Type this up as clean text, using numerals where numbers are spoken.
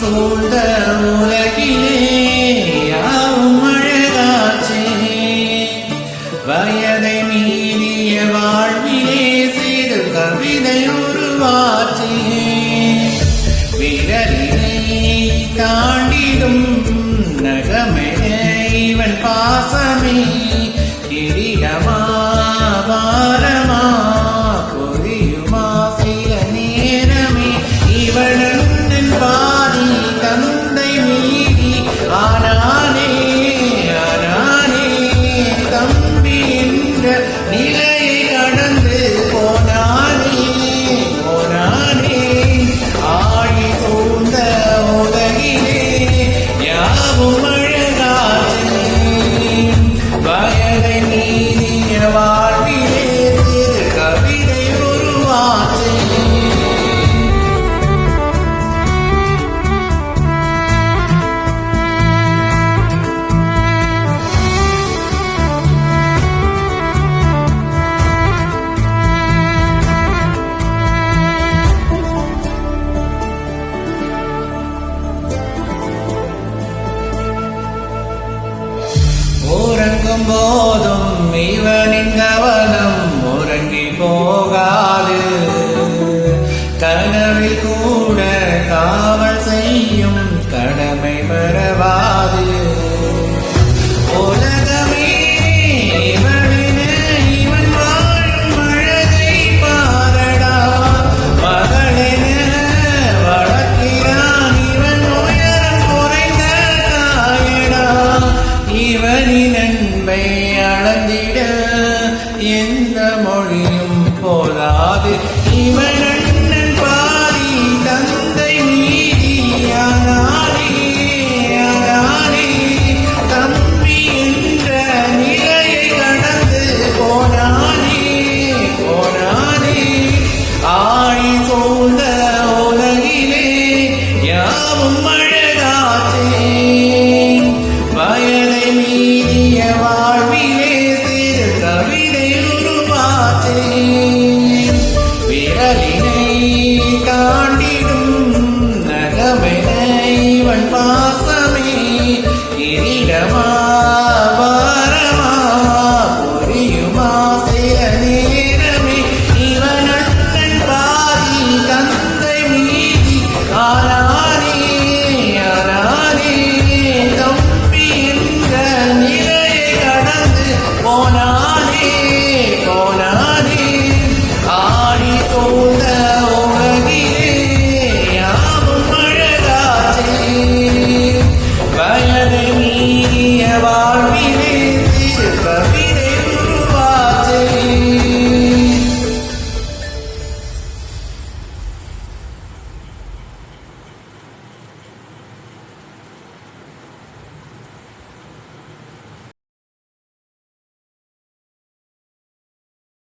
சூழ்ந்த உலகிலே யாவும் அழகாச்சே வயதை மீறிய வாழ்விலே சிறு கவிதை உருவாச்சே விரலினை தாண்டிடும் நகமென இவன் பாசமே கிரீடமா பாரமா புரியுமா சில நேரமே இவனன் பாதி தந்தை மீறி ஆனானே தம்பி என்ற நிலையை கடந்து போனானே ஆழி சூழ்ந்த உலகிலே யாவும் அழகாச்சே வயதை மீறிய வாழ்விலே சிறு கவிதை உருவாச்சே உறங்கும் போதும் இவனின் கவனம் உறங்கி போகாது கனவில் கூட காவல் செய்யும் கடமை மறவாது உலகமே இவனென இவன் வாழும் அழகை பாரடா மகளென வளர்க்கிறான் இவன் உயரம் குறைந்த தாயடா இவனின் அன்பை அளந்திட எந்த மொழி